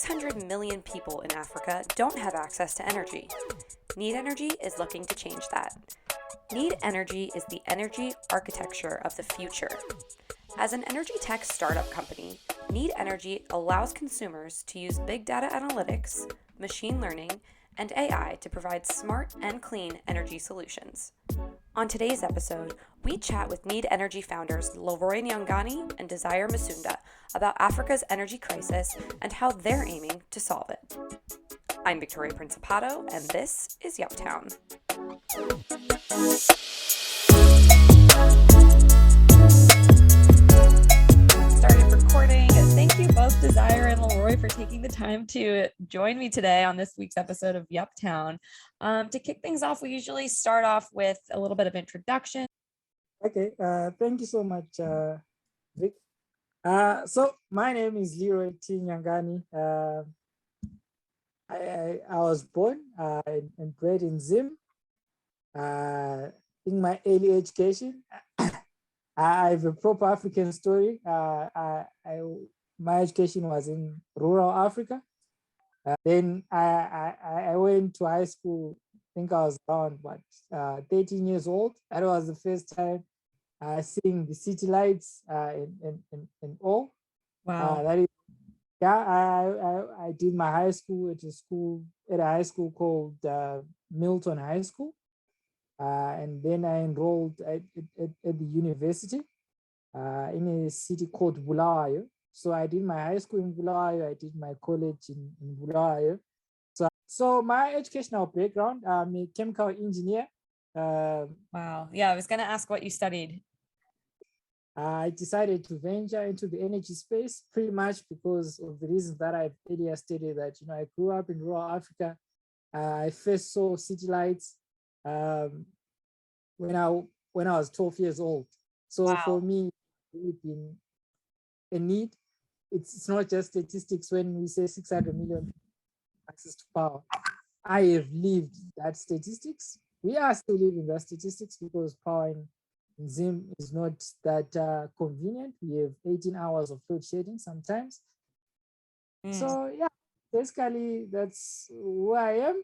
600 million people in Africa don't have access to energy. NeedEnergy is looking to change that. NeedEnergy is the energy architecture of the future. As an energy tech startup company, NeedEnergy allows consumers to use big data analytics, machine learning, and AI to provide smart and clean energy solutions. On today's episode, we chat with NeedEnergy founders Leroy Nyangani and Desire Masunda about Africa's energy crisis and how they're aiming to solve it. I'm Victoria Principato, and this is Yuptown. Started recording. Thank you both, Desire and Leroy, for taking the time to join me today on this week's episode of Yuptown. To kick things off, we usually start off with a little bit of introduction. Okay, thank you so much, Vic. So my name is Leroy Nyangani. I was born and bred in Zim. In my early education, I have a proper African story. My education was in rural Africa. Then I went to high school. I think I was around 13 years old. That was the first time seeing the city lights and all. Wow. I did my high school at a high school called Milton High School. And then I enrolled at the university in a city called Bulawayo. So I did my high school in Bulawayo. I did my college in Bulawayo. So my educational background, I'm a chemical engineer. Wow. Yeah, I was going to ask what you studied. I decided to venture into the energy space pretty much because of the reasons that I've earlier stated that, I grew up in rural Africa. I first saw city lights when I was 12 years old. So Wow. For me, it's been a need. It's not just statistics when we say 600 million access to power. I have lived that statistics. We are still living that statistics because power in Zim is not that convenient. We have 18 hours of load shedding sometimes. So yeah, basically that's who I am.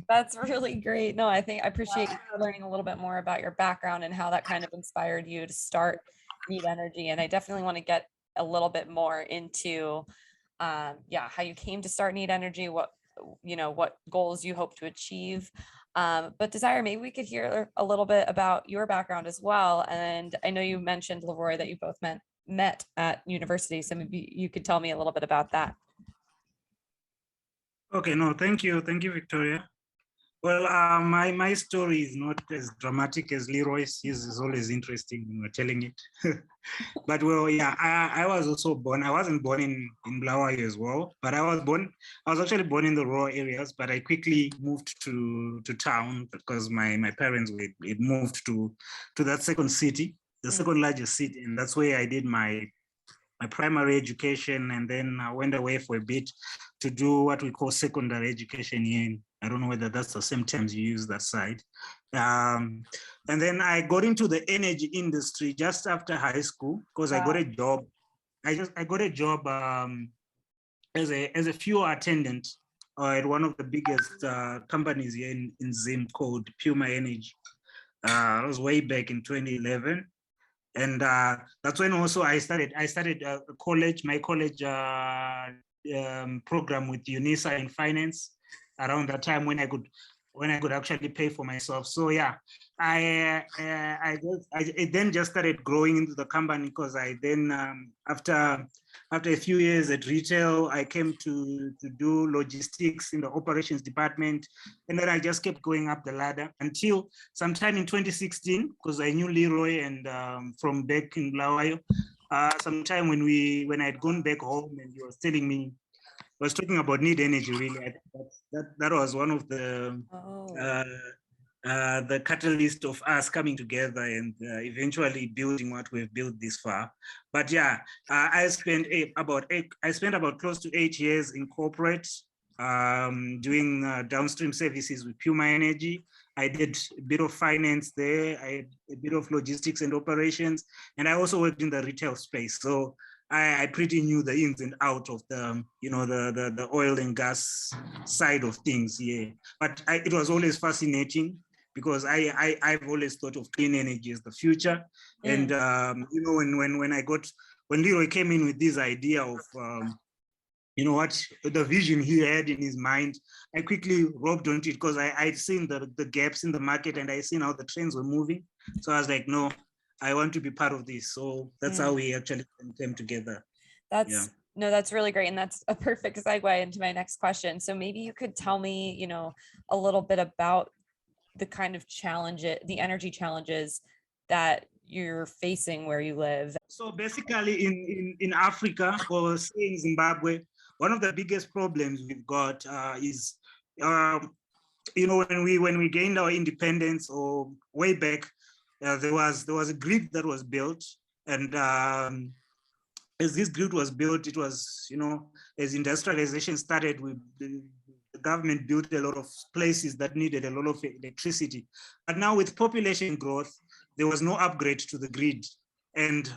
That's really great. No, I appreciate learning a little bit more about your background and how that kind of inspired you to start NeedEnergy. And I definitely want to get a little bit more into how you came to start NeedEnergy, what goals you hope to achieve. But Desire, maybe we could hear a little bit about your background as well. And I know you mentioned, Leroy, that you both met at university. So maybe you could tell me a little bit about that. Okay, no, thank you, Victoria. Well, my story is not as dramatic as Leroy's. His is always interesting when we're telling it. But well, yeah, I was also born. I wasn't born in Bulawayo as well, but I was actually born in the rural areas, but I quickly moved to town because my parents had moved to that second city, the second largest city, and that's where I did my primary education, and then I went away for a bit to do what we call secondary education here. I don't know whether that's the same terms you use that side. And then I got into the energy industry just after high school because I got a job. I got a job as a fuel attendant at one of the biggest companies here in Zim called Puma Energy. It was way back in 2011. And that's when also I started my college program with UNISA in finance around that time when I could actually pay for myself. So yeah, I then just started growing into the company because I then after a few years at retail, I came to do logistics in the operations department, and then I just kept going up the ladder until sometime in 2016, because I knew Leroy and from back in Bulawayo. Sometime when I had gone back home and he was telling me, was talking about NeedEnergy, really. I think that was one of the catalyst of us coming together and eventually building what we've built this far. But yeah, I spent about close to 8 years in corporate, doing downstream services with Puma Energy. I did a bit of finance there. I had a bit of logistics and operations, and I also worked in the retail space. So I pretty knew the ins and out of the, the oil and gas side of things. Yeah, but it was always fascinating because I've always thought of clean energy as the future. And when Leroy came in with this idea of what the vision he had in his mind, I quickly roped onto it because I'd seen the gaps in the market and I seen how the trends were moving. So I was like, no, I want to be part of this. So that's how we actually came together. That's really great. And that's a perfect segue into my next question. So maybe you could tell me, a little bit about the kind of the energy challenges that you're facing where you live. So basically in Africa, or say in Zimbabwe, one of the biggest problems we've got is, when we gained our independence or way back, there was a grid that was built, and as this grid was built, it was, as industrialization started, the government built a lot of places that needed a lot of electricity. But now with population growth, there was no upgrade to the grid. And,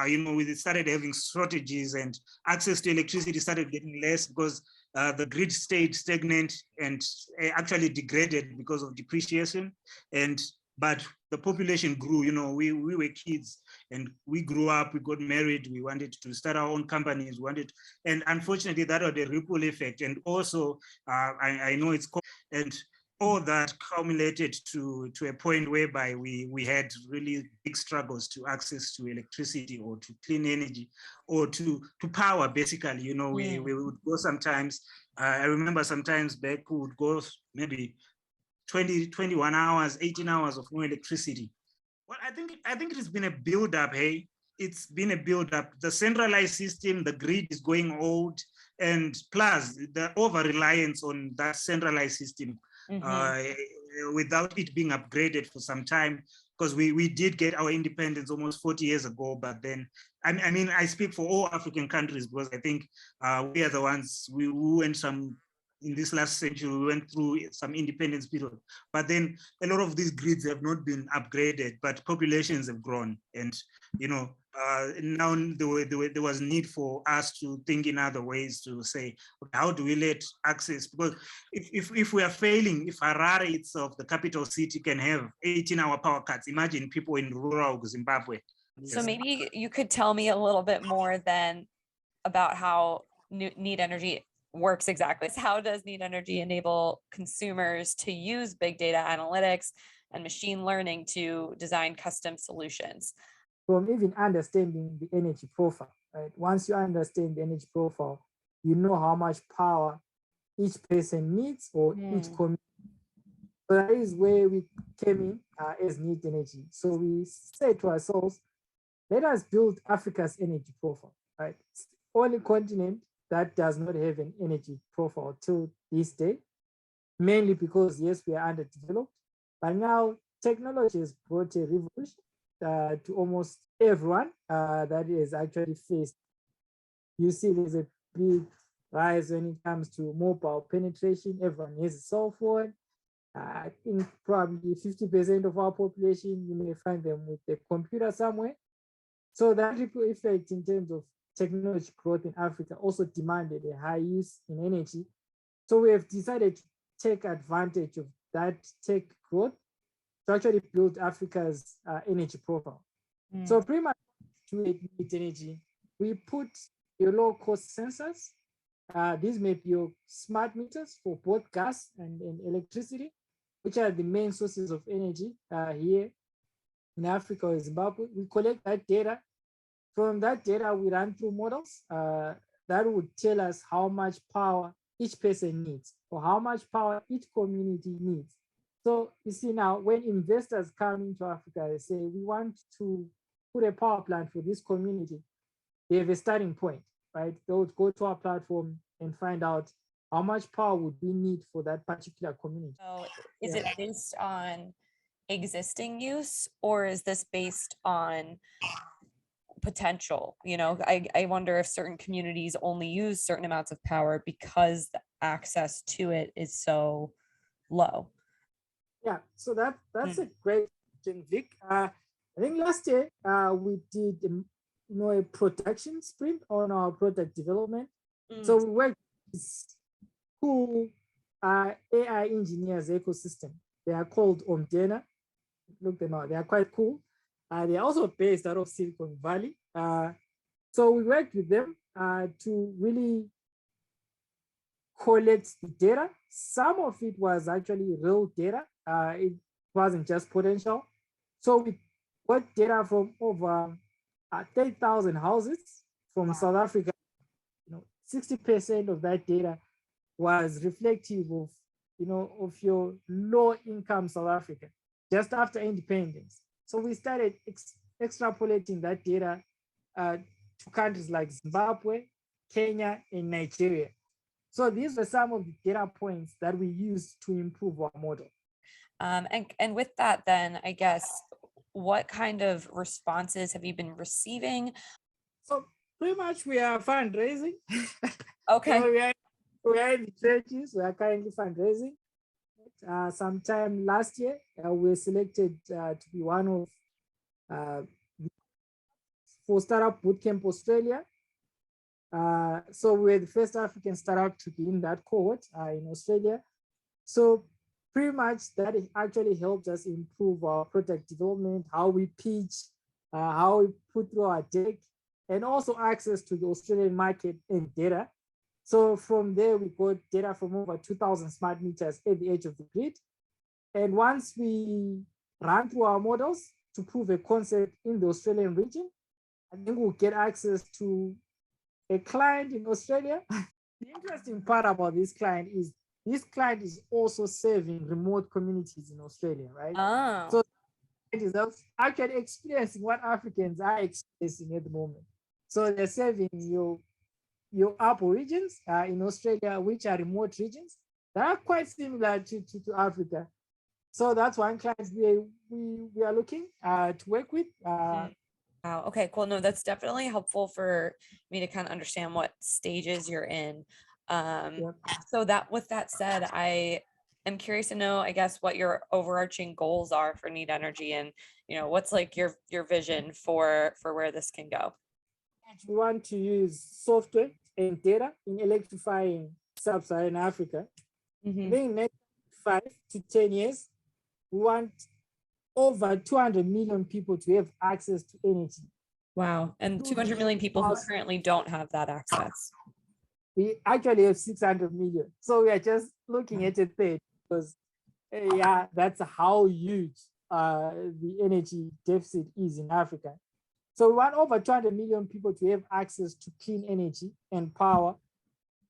we started having shortages and access to electricity started getting less because the grid stayed stagnant and actually degraded because of depreciation. But the population grew, we were kids and we grew up, we got married, we wanted to start our own companies, and unfortunately that had a ripple effect. And also, I know and all that culminated to a point whereby we had really big struggles to access to electricity or to clean energy or to power, basically. We would go sometimes, I remember sometimes back we would go maybe 21 hours, 18 hours of no electricity. Well, I think it has been a build-up, hey? It's been a build-up. The centralized system, the grid is going old, and plus the over-reliance on that centralized system without it being upgraded for some time, because we did get our independence almost 40 years ago, but then, I mean, I speak for all African countries because I think we are the ones, we went in this last century, we went through some independence period, but then a lot of these grids have not been upgraded, but populations have grown. And, now there was need for us to think in other ways to say, how do we let access? Because if we are failing, if Harare itself, the capital city, can have 18-hour power cuts, imagine people in rural Zimbabwe. So maybe you could tell me a little bit more then about how NeedEnergy works exactly. How does NeedEnergy enable consumers to use big data analytics and machine learning to design custom solutions? From even understanding the energy profile, right? Once you understand the energy profile, you know how much power each person needs or each community. So that is where we came in as NeedEnergy. So we said to ourselves, let us build Africa's energy profile, right? It's the only continent that does not have an energy profile till this day, mainly because, yes, we are underdeveloped, but now technology has brought a revolution to almost everyone that is actually faced. You see there's a big rise when it comes to mobile penetration. Everyone has a cell phone. I think probably 50% of our population, you may find them with a computer somewhere. So that ripple effect in terms of technology growth in Africa also demanded a high use in energy. So we have decided to take advantage of that tech growth to actually build Africa's energy profile. So pretty much to NeedEnergy, we put your low-cost sensors. These may be your smart meters for both gas and electricity, which are the main sources of energy here in Africa or Zimbabwe. We collect that data. From that data, we run through models that would tell us how much power each person needs or how much power each community needs. So you see now, when investors come into Africa, they say, we want to put a power plant for this community. They have a starting point, right? They would go to our platform and find out how much power would we need for that particular community. So is it based on existing use, or is this based on potential? I wonder if certain communities only use certain amounts of power because the access to it is so low. Yeah, so that's a great question, Vic. I think last year we did a production sprint on our product development. So we work with this cool AI engineers ecosystem. They are called Omdena. Look them out. They are quite cool. They are also based out of Silicon Valley. So we worked with them to really collect the data. Some of it was actually real data. It wasn't just potential. So we got data from over 30,000 houses from South Africa. 60% of that data was reflective of, of your low income South Africa just after independence. So we started extrapolating that data to countries like Zimbabwe, Kenya, and Nigeria. So these were some of the data points that we used to improve our model. And with that, then I guess, what kind of responses have you been receiving? So pretty much we are fundraising. Okay. So we are in the churches. We are currently fundraising. Sometime last year, we were selected to be one of for Startup Bootcamp Australia. So we're the first African startup to be in that cohort in Australia. So pretty much that actually helped us improve our product development, how we pitch, how we put through our deck, and also access to the Australian market and data. So from there, we got data from over 2,000 smart meters at the edge of the grid. And once we ran through our models to prove a concept in the Australian region, I think we'll get access to a client in Australia. The interesting part about this client is also serving remote communities in Australia, right? Oh. So it is actually experiencing what Africans are experiencing at the moment. So they're serving your upper regions in Australia, which are remote regions that are quite similar to Africa. So that's one client we are looking to work with. Wow. Okay, cool. No, that's definitely helpful for me to kind of understand what stages you're in. So that, with that said, I am curious to know, I guess, what your overarching goals are for NeedEnergy, and what's like your vision for where this can go. We want to use software and data in electrifying sub-Saharan Africa. I think in the next 5 to 10 years, we want over 200 million people to have access to energy. Wow. And 200 million people who currently don't have that access. We actually have 600 million. So we are just looking at a third, because that's how huge the energy deficit is in Africa. So we want over 200 million people to have access to clean energy and power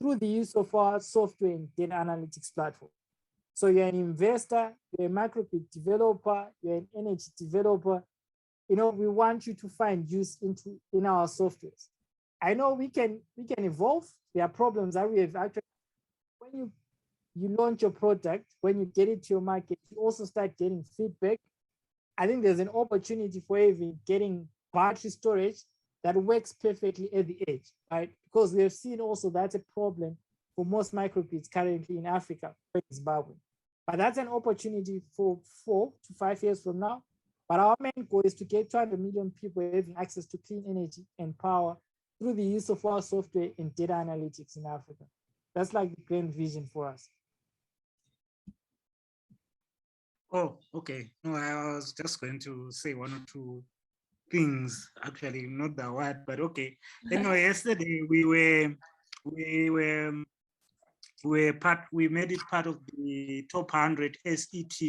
through the use of our software and data analytics platform. So you're an investor, you're a microgrid developer, you're an energy developer. We want you to find use in our softwares. I know we can evolve. There are problems that we have actually. When you launch your product, when you get it to your market, you also start getting feedback. I think there's an opportunity for even getting battery storage that works perfectly at the edge, right? Because we have seen also that's a problem for most microgrids currently in Africa, in Zimbabwe. But that's an opportunity for 4 to 5 years from now. But our main goal is to get 200 million people having access to clean energy and power through the use of our software and data analytics in Africa. That's like the grand vision for us. Oh, okay. No, I was just going to say 1 or 2 things, actually, not the word, but okay. Anyway, yesterday we made it part of the top 100 SET,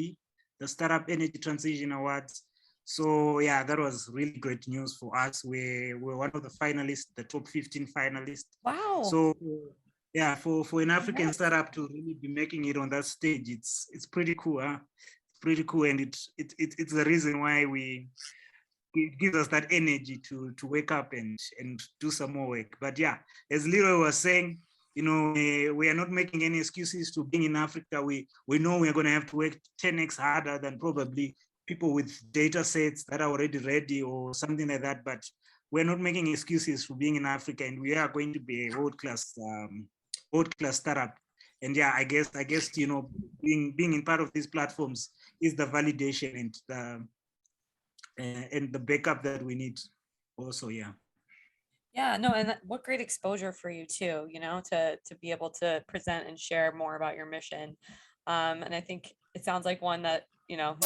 the Startup Energy Transition Awards. So yeah, that was really great news for us. We're one of the finalists, the top 15 finalists. Wow. So yeah, for an African startup to really be making it on that stage, it's pretty cool, huh? It's pretty cool, and it's the reason why it gives us that energy to wake up and do some more work. But yeah, as Leroy was saying, we are not making any excuses to being in Africa. We know we're going to have to work 10x harder than probably people with data sets that are already ready or something like that. But we're not making excuses for being in Africa, and we are going to be a world-class startup. And yeah, I guess being in part of these platforms is the validation and the backup that we need also. Yeah. Yeah, no, and what great exposure for you too, to be able to present and share more about your mission. And I think it sounds like one that,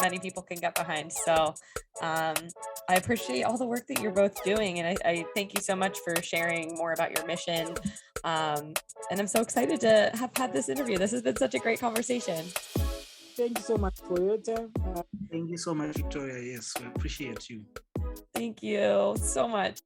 many people can get behind. So I appreciate all the work that you're both doing. And I thank you so much for sharing more about your mission. And I'm so excited to have had this interview. This has been such a great conversation. Thank you so much for your time. Thank you so much, Victoria. Yes, we appreciate you. Thank you so much.